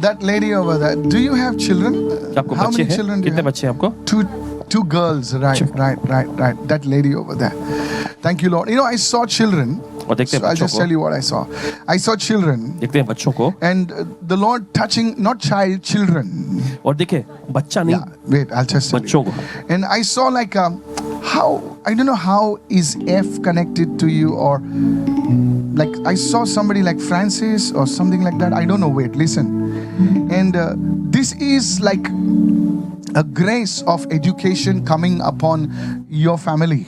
that lady over there. Do you have children? क्या आपको How बच्चे many हैं? children do you कितने have? बच्चे हैं आपको? Two girls. Right. That lady over there. Thank you, Lord. You know, I saw children. और देखते So हैं I'll बच्चों just tell को, you what I saw. I saw children, देखते हैं बच्चों को, and the Lord touching not child, children. और देखे बच्चा नहीं, Yeah. Wait, I'll just tell बच्चों you. को. And I saw like how I don't know how is F connected to you, or like I saw somebody like Francis or something like that. I don't know. Wait, listen. And this is like a grace of education coming upon your family.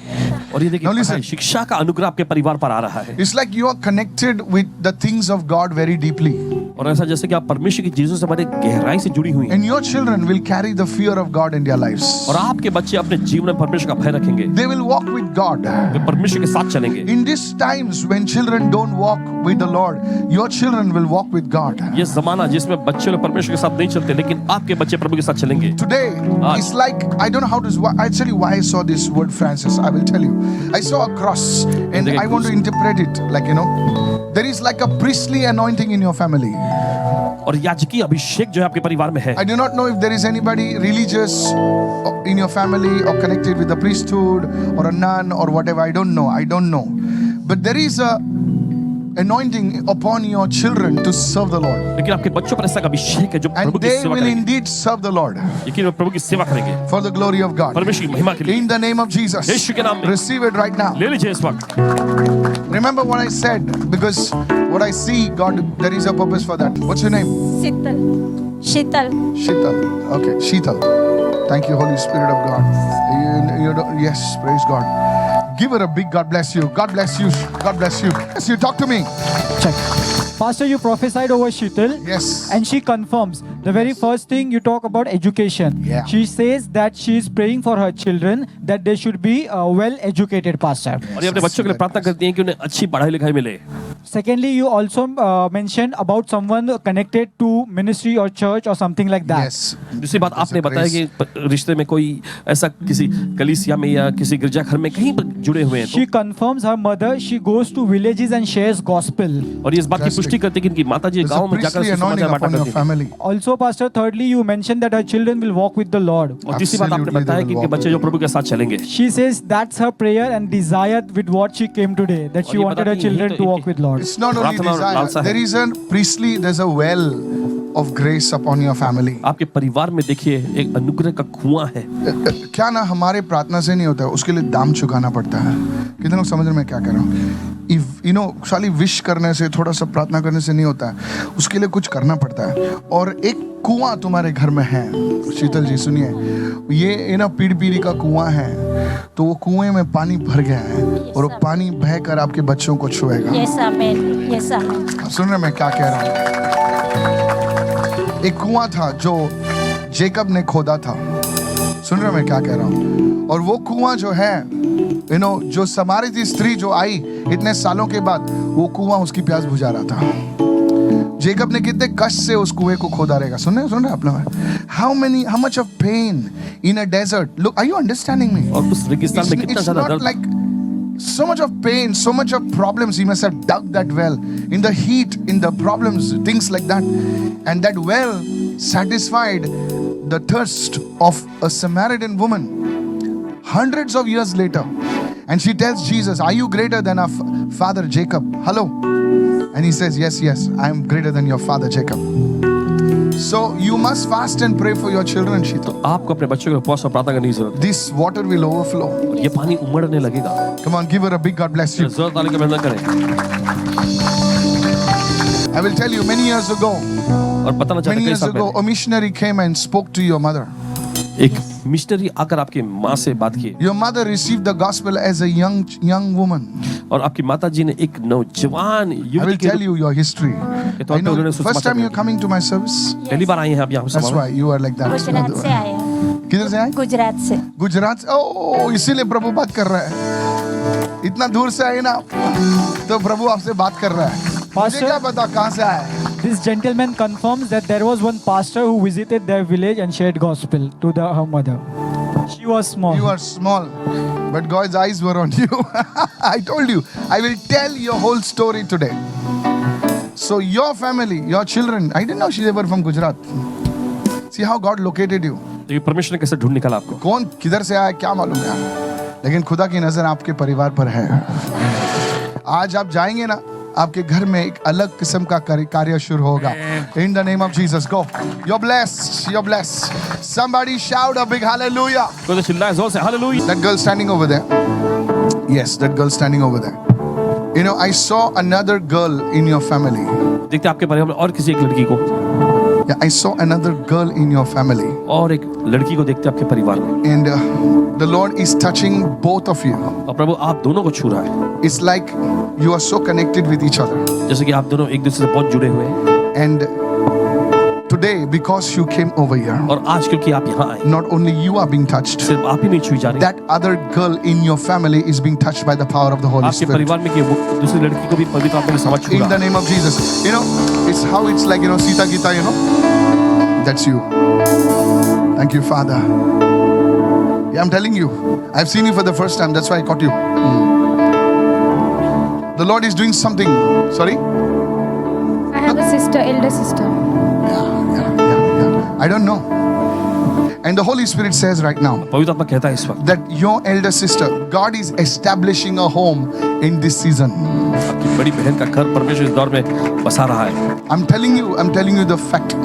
और ये देखिए Now listen. पढ़ाई, शिक्षा का अनुग्रह आपके परिवार पर आ रहा है. It's like you are connected with the things of God very deeply. और ऐसा जैसे कि आप परमेश्वर की चीजों से बड़े गहराई से जुड़ी हुई हैं. And your children will carry the fear of God in their lives. और आपके बच्चे अपने जीवन में परमेश्वर का भय रखेंगे. They will walk with God. वे परमेश्वर के साथ चलेंगे. In these times when children don't walk with the Lord, your children will walk with God. ये जमाना जिसमें बच्चे लोग परमेश्वर के साथ नहीं चलते, लेकिन आपके बच्चे प्रभु के साथ चलेंगे. Today, it's like, I don't know how to, I tell you why I saw this word Francis. I will tell you. I saw a cross and I want to interpret it like, you know, there is like a priestly anointing in your family. और याजकी अभिषेक जो है आपके परिवार में है. I do not know if there is anybody religious in your family or connected with the priesthood or a nun or whatever. I don't know. But there is a anointing upon your children to serve the Lord. लेकिन आपके बच्चों पर ऐसा अभिषेक है जो And प्रभु की they सेवा will करेंगे. indeed serve the Lord लेकिन वो प्रभु की सेवा करेंगे for the glory of God. परमेश्वर की महिमा के लिए. In the name of Jesus. यीशु के नाम में. Receive it right now. ले लीजिए इस वक्त. Remember what I said, because what I see, God, there is a purpose for that. What's your name? Sheetal. Sheetal. Okay, Sheetal. Thank you, Holy Spirit of God. Yes, praise God. Give her a big God bless you. God bless you. God bless you. Yes, you talk to me. Check. Pastor, you prophesied over Sheetal. Yes. And she confirms. The very first thing you talk about education. Yeah. She says that she is praying for her children that they should be well educated, Pastor. और ये अपने बच्चों के लिए प्रार्थना करती हैं कि उन्हें अच्छी पढ़ाई लिखाई मिले. Secondly, you also mentioned about someone connected to ministry or church or something like that. Yes. दूसरी बात आपने बताया कि रिश्ते में कोई ऐसा किसी कलीसिया में या किसी गिरजाघर में कहीं पर जुड़े हुए हैं. She confirms her mother. She goes to villages and shares gospel. और ये इस बात की पुष्टि करती है कि इनकी माता जी There's गांव a में जाकर priestly anointing समाचार बांटा upon your करती हैं. family. Also, Pastor, thirdly, you mentioned that her children will walk with the Lord. और तीसरी बात आपने Absolutely, बताया they कि will इनके walk बच्चे जो प्रभु के साथ चलेंगे. She says that's her prayer and desire with what she came today, that she और ये wanted her बताती है, children यही to तो walk with Lord. It's not only प्रार्थना और desire. लालसा है. There is a priestly, there's a well of grace upon your family. आपके परिवार में देखिए एक अनुग्रह का कुआं है. क्या ना हमारे प्रार्थना से नहीं होता है, उसके लिए दाम चुकाना पड़ता है. कितने लोग समझ रहे हैं मैं क्या कह रहा हूँ? You know, खाली विश करने से, थोड़ा सा प्रार्थना करने से नहीं होता है, उसके लिए कुछ करना पड़ता है. और एक कुआं तुम्हारे घर में है. शीतल जी सुनिए, ये ना पीढ़ी का कुआं है. तो वो कुएं में पानी भर गया है और वो पानी बहकर आपके बच्चों को छुएगा. Yes, amen. Yes, amen. सुन रहे मैं क्या कह रहा हूँ? एक कुआं था जो जेकब ने खोदा था. सुन रहे मैं क्या कह रहा हूँ? और वो कुआं जो है, you know, जो समारिती स्त्री जो आई इतने सालों के बाद, वो कुआं उसकी प्यास बुझा रहा था. जेकब ने कितने कष्ट से उस कुएं को खोदा रहेगा. सुन रहे आप लोग? How much of pain in a desert? Look, are you understanding me? और उस रेगिस्तान में कितना It's ज्यादा not दर्द. like so much of pain, so much of problems. He must have dug that well in the heat, in the problems, things like that. And that well satisfied the thirst of a Samaritan woman hundreds of years later. And she tells Jesus, are you greater than our father Jacob? Hello. And he says, yes, I am greater than your father Jacob. So you must fast and pray for your children, Sheetal. आपको अपने बच्चों के उपवास और प्रार्थना करने की जरूरत This water will overflow. है. और ये पानी उमड़ने लगेगा. Come on, give her a big God bless you. जरूरत वाले का बंधन करें. I will tell you, many years ago, और बताना चाहते many कई years साल ago, पहले a missionary came and spoke to your mother. एक मिशनरी आकर आपकी माँ से बात की. Your mother received the gospel as a young woman. और आपकी माता जी ने एक नौजवान I युवती will के tell you your history. तो I know, उन्होंने first time you're coming to my service. पहली बार आई हैं आप यहाँ पे That's सभा में. why you are like that. Gujarat से आया. किधर से आए? गुजरात से. गुजरात से. ओह, इसीलिए प्रभु बात कर रहा है. इतना दूर से आए ना, तो प्रभु आपसे बात कर रहा है. मुझे क्या पता कहाँ से आया है. This gentleman confirms that there was one pastor who visited their village and shared gospel to her mother. She was small. You are small, but God's eyes were on you. I told you, I will tell your whole story today. So your family, your children, I didn't know she were from Gujarat. See how God located you. देखिए परमेश्वर ने कैसे ढूंढ निकाला आपको. कौन किधर से आया क्या मालूम यार, लेकिन खुदा की नजर आपके परिवार पर है. आज आप जाएंगे ना, आपके घर में एक अलग किस्म का कार्य शुरू होगा. In the name of Jesus, go. You're blessed. You're blessed. Somebody shout a big hallelujah. कोई तो चिल्लाए जोर से hallelujah. That girl standing over there. Yes, that girl standing over there. You know, I saw another girl in your family. देखते आपके परिवार में और किसी एक लड़की को. Yeah, I saw another girl in your family. और एक लड़की को देखते आपके परिवार में. And the Lord is touching both of you. और प्रभु आप दोनों को छू रहा है. It's like you are so connected with each other. जैसे कि आप दोनों एक दूसरे से बहुत जुड़े हुए हैं. And today, because you came over here, और आज क्योंकि आप यहाँ आए, not only you are being touched, सिर्फ आप ही नहीं छुई जा रही. that other girl in your family is being touched by the power of the Holy आपके Spirit. परिवार में कि वो दूसरी लड़की को भी पवित्र आत्मा की समझ छू In रहा the है. name of Jesus. You know, it's how it's like, you know, Sita Gita, you know. That's you. Thank you, Father. Yeah, I'm telling you. I've seen you for the first time. That's why I caught you. The Lord is doing something. Sorry? I have a sister, elder sister. Yeah. I don't know. And the Holy Spirit says right now पवित्र आत्मा कहता है इस वक्त that your elder sister, God is establishing a home in this season. आपकी बड़ी बहन का घर परमेश्वर इस दौर में बसा रहा है. I'm telling you the fact.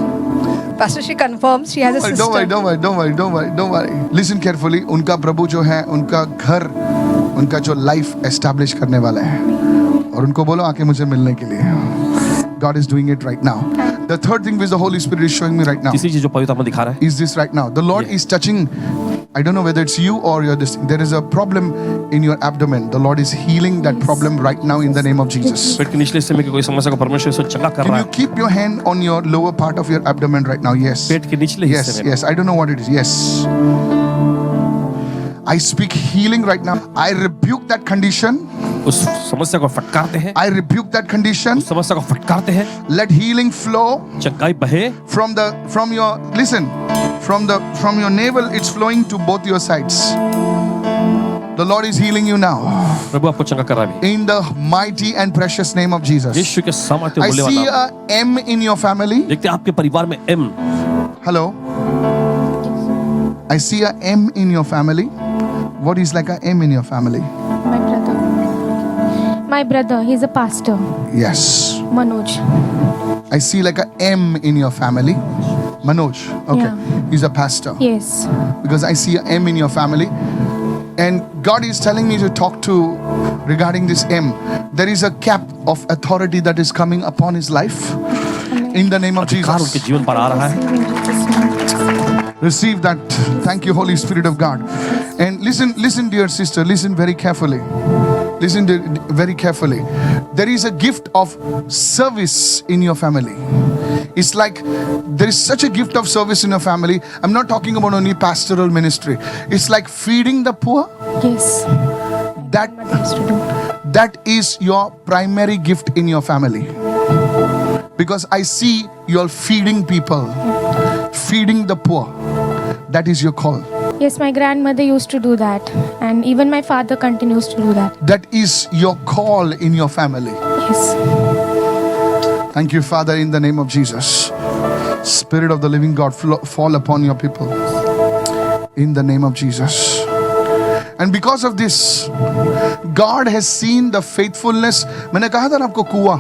Pastor, she confirms she has a sister. Don't worry. Listen carefully. उनका प्रभु जो है, उनका घर, उनका जो लाइफ एस्टैब्लिश करने वाला है. और उनको बोलो आके मुझे मिलने के लिए. God is doing it right now. The third thing which the Holy Spirit is showing me right now तीसरी चीज जो पवित्र आत्मा दिखा रहा है is this right now. The Lord is touching. I don't know whether it's you or you're this. There is a problem in your abdomen. The Lord is healing that problem right now in the name of Jesus. पेट के निचले हिस्से में कोई समस्या को परमेश्वर इसको चंगा कर Can रहा you है. keep your hand on your lower part of your abdomen right now? Yes. पेट के निचले हिस्से में. Yes. I don't know what it is. Yes. I speak healing right now. I rebuke that condition. उस समस्या को फटकारते हैं. I rebuke that condition. उस समस्या को फटकारते हैं. Let healing flow चंगाई बहे. from your listen. From your navel, it's flowing to both your sides. The Lord is healing you now. प्रभु आपको चंगा कर रहा है. In the mighty and precious name of Jesus. यीशु के सामर्थ्य I बोलने see वाला. a M in your family. देखते हैं आपके परिवार में M. Hello. I see a M in your family. What is like a M in your family? My brother, he's a pastor. Yes. Manoj. I see like a M in your family. Manoj. Okay. Yeah. He's a pastor. Yes. Because I see a M in your family. And God is telling me to talk to regarding this M. There is a cap of authority that is coming upon his life. In the name of अधिकार उनके Jesus. जीवन पर आ रहा है. Receive that. Thank you, Holy Spirit of God. And listen, dear sister, listen very carefully. Listen very carefully. There is a gift of service in your family. It's like there is such a gift of service in your family. I'm not talking about only pastoral ministry. It's like feeding the poor. Yes. That Mother used to do. that is your primary gift in your family. Because I see you're feeding people, feeding the poor. That is your call. Yes, my grandmother used to do that. And even my father continues to do that. That is your call in your family. Yes. Thank you, Father, in the name of Jesus. Spirit of the living God, fall upon your people. In the name of Jesus. And because of this, God has seen the faithfulness. मैंने कहा था ना आपको कुआं.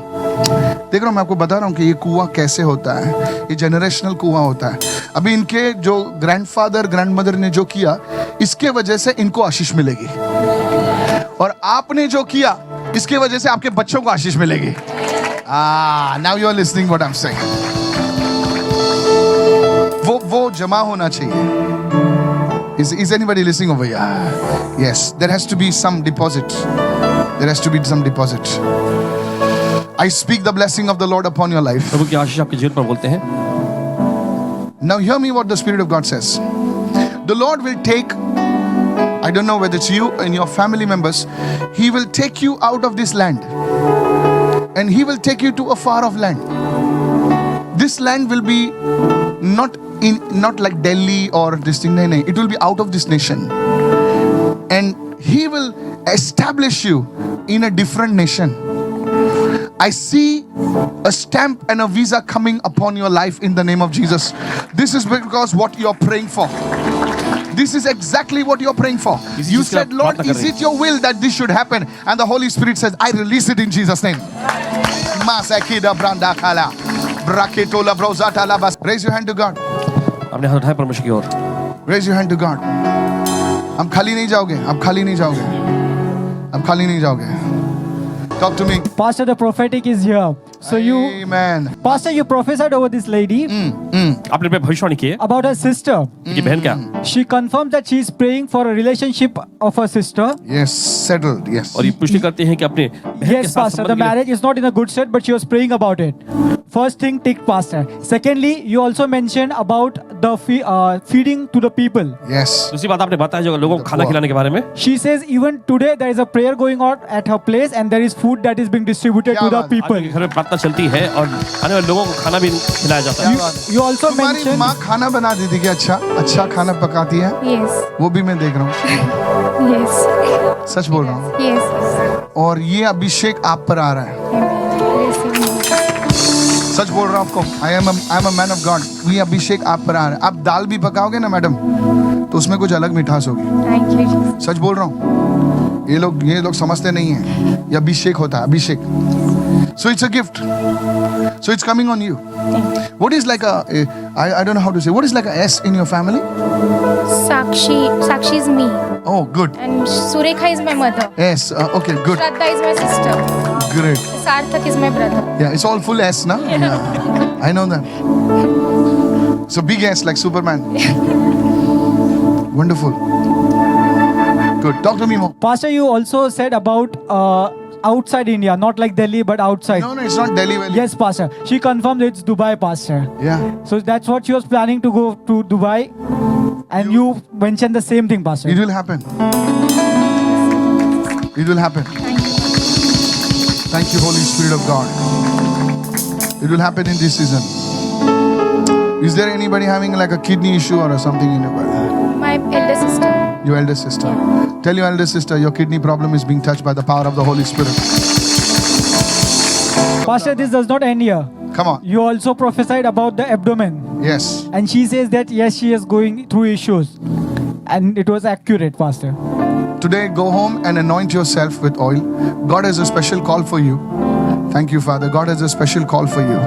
देख रहा हूँ, मैं आपको बता रहा हूँ कि ये कुआं कैसे होता है. ये जनरेशनल कुआं होता है. अभी इनके जो ग्रैंडफादर ग्रैंडमदर ने जो किया, इसके वजह से इनको आशीष मिलेगी. और आपने जो किया, इसके वजह से आपके बच्चों को आशीष मिलेगी. Now you are listening what I'm saying. वो जमा होना चाहिए. Is anybody listening over here? Yes, there has to be some deposit. There has to be some deposit. I speak the blessing of the Lord upon your life. प्रभु की आशीष आपके जीवन पर बोलते हैं. Now hear me what the Spirit of God says. The Lord will take, I don't know whether it's you and your family members, He will take you out of this land. And He will take you to a far off land. This land will be not like Delhi or this thing. No. It will be out of this nation. And He will establish you in a different nation. I see a stamp and a visa coming upon your life in the name of Jesus. This is because what you're praying for. This is exactly what you're praying for. इसी You चीज की आप said, Lord, प्रार्थना कर is रहे it your will that this should happen? And the Holy Spirit says, I release it in Jesus' name. Masakida branda kala. Braketola brozata labas. Raise your hand to God. अपने हाथ उठाए परमेश्वर की ओर। Raise your hand to God. आप खाली नहीं जाओगे. आप खाली नहीं जाओगे. आप खाली नहीं जाओगे. Talk to me. Pastor, the prophetic is here. So you, Amen. Pastor, you prophesied over this lady आपने पे भविष्यवाणी की है about her sister. कि बहन क्या She confirms that she is praying for a relationship of her sister. Yes, settled. Yes. और ये पुष्टि करते हैं कि अपने बहन के Yes, साथ Pastor, the संबंध के लिए- marriage is not in a good state, but she was praying about it. First thing, tick, Pastor. Secondly, you also mentioned about the feeding to the people. Yes. दूसरी बात आपने बताया जो लोगों को खाना खिलाने के बारे में She says even today there is a prayer going on at her place and there is food that is being distributed to क्या the बात है? people. आपके घर में प्रार्थना चलती है और आने वाले लोगों को खाना भी खिलाया जाता है You also तुम्हारी mentioned माँ खाना बना देती क्या? अच्छा खाना पकाती है. Yes. वो भी मैं देख रहा हूँ. Yes. सच बोल रहा हूँ. Yes. और ये अभिषेक आप पर आ रहा है. सच बोल रहा हूँ आपको. I am a man of God. ये अभिषेक आप पर आ रहा है. आप दाल भी पकाओगे ना मैडम, तो उसमें कुछ अलग मिठास होगी. Thank you, Jesus. सच बोल रहा हूँ. ये लोग समझते नहीं है. ये अभिषेक होता है. अभिषेक. So it's a gift. So it's coming on you. What is like I don't know how to say. What is like a S in your family? Sakshi is me. Oh, good. And Surekha is my mother. S. Okay, good. Shraddha is my sister. Great. Sarthak is my brother. Yeah, it's all full S, na? Yeah. I know that. So big S like Superman. Wonderful. Good. Talk to me more. Pastor, you also said about outside India, not like Delhi, but outside. No, it's not Delhi Valley. Yes, Pastor. She confirmed it's Dubai, Pastor. Yeah. So that's what she was planning to go to Dubai. And you mentioned the same thing, Pastor. It will happen. It will happen. Thank you, Holy Spirit of God. It will happen in this season. Is there anybody having like a kidney issue or something in your body? My elder sister. Your elder sister. Tell your elder sister your kidney problem is being touched by the power of the Holy Spirit. Pastor, this does not end here. Come on. You also prophesied about the abdomen. Yes. And she says that yes, she is going through issues. And it was accurate, Pastor. Today, go home and anoint yourself with oil. God has a special call for you. Thank you, Father. God has a special call for you.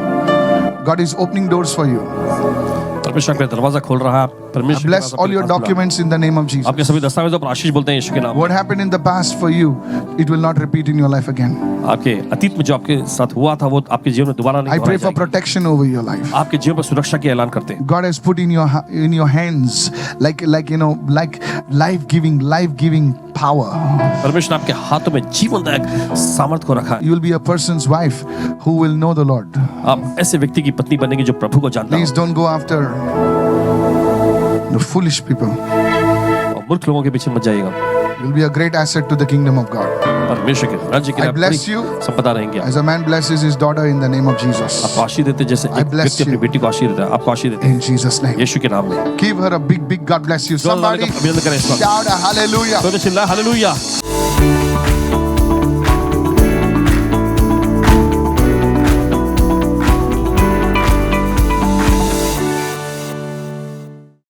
God is opening doors for you. परमेश्वर आपका दरवाजा खोल रहा है परमेश्वर Bless all your documents in the name of Jesus. आपके सभी दस्तावेजों पर आशीष बोलते हैं यीशु के नाम What happened in the past for you, it will not repeat in your life again. आपके अतीत में जो आपके साथ हुआ था वो आपके जीवन में दोबारा नहीं I pray दोहराया for जाएगा। protection over your life. आपके जीवन पर सुरक्षा के ऐलान करते हैं God has put in your hands like life-giving power. परमेश्वर ने आपके हाथों में जीवनदायक सामर्थ्य को रखा है You will be a person's wife who will know the Lord. आप ऐसे व्यक्ति की पत्नी बनेंगे जो प्रभु को जानता Please है don't go after the foolish people. और मूर्ख लोगों के पीछे मत जाइएगा You'll be a great asset to the kingdom of God. परमेश्वर के राज्य के I लिए आप bless बड़ी you. संपदा रहेंगे As a man blesses his daughter in the name of Jesus. आपको आशीष देते हैं, जैसे I एक bless व्यक्ति अपनी you. बेटी को आशीष देता है आपको आशीष देते हैं In Jesus' name. यीशु के नाम में Give her a big God bless you. जोरदार Somebody अभिनंदन करें इस वक्त shout a hallelujah. तो चिल्ला हालेलुया